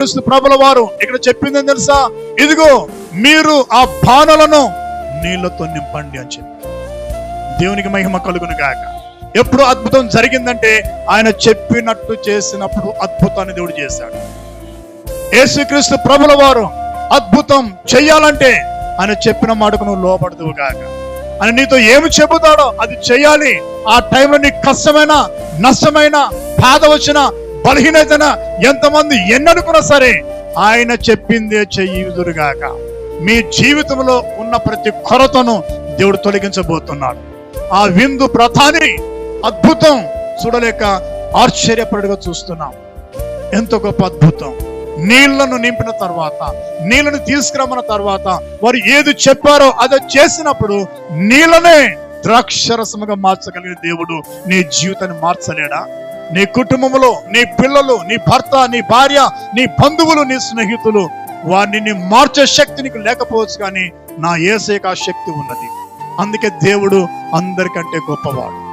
యేసుక్రీస్తు ప్రభుల వారు ఇక్కడ చెప్పింది తెలుసా? ఇదిగో మీరు ఆ బాణలను నీళ్లతో నింపండి అని చెప్పి. దేవునికి మహిమ కలుగును గాక. ఎప్పుడు అద్భుతం జరిగిందంటే ఆయన చెప్పినట్టు చేసినప్పుడు అద్భుతాన్ని దేవుడు చేశాడు. యేసుక్రీస్తు ప్రభుల వారు అద్భుతం చెయ్యాలంటే ఆయన చెప్పిన మాటకు నువ్వు లోపడదువు గాక. అని నీతో ఏమి చెబుతాడో అది చెయ్యాలి. ఆ టైంలో నీకు కష్టమైన, నష్టమైన, బాధ వచ్చిన, బలహీనతన, ఎంతమంది ఎన్ననుకున్నా సరే ఆయన చెప్పిందే చెయ్యుదురుగాక. మీ జీవితంలో ఉన్న ప్రతి కొరతను దేవుడు తొలగించబోతున్నాడు. ఆ విందు ప్రధాని అద్భుతం చూడలేక ఆశ్చర్యపడుగా చూస్తున్నాం. ఎంతో గొప్ప అద్భుతం. నీళ్లను నింపిన తర్వాత, నీళ్లను తీసుకురమ్మన్న తర్వాత వారు ఏది చెప్పారో అది చేసినప్పుడు నీళ్ళనే ద్రాక్షరసముగా మార్చగలిగిన దేవుడు నీ జీవితాన్ని మార్చలేడా? నీ కుటుంబంలో నీ పిల్లలు, నీ భర్త, నీ భార్య, నీ బంధువులు, నీ స్నేహితులు, వారిని మార్చే శక్తి నీకు లేకపోవచ్చు, కానీ నా యేసయ్యకు ఆ శక్తి ఉన్నది. అందుకే దేవుడు అందరికంటే గొప్పవాడు.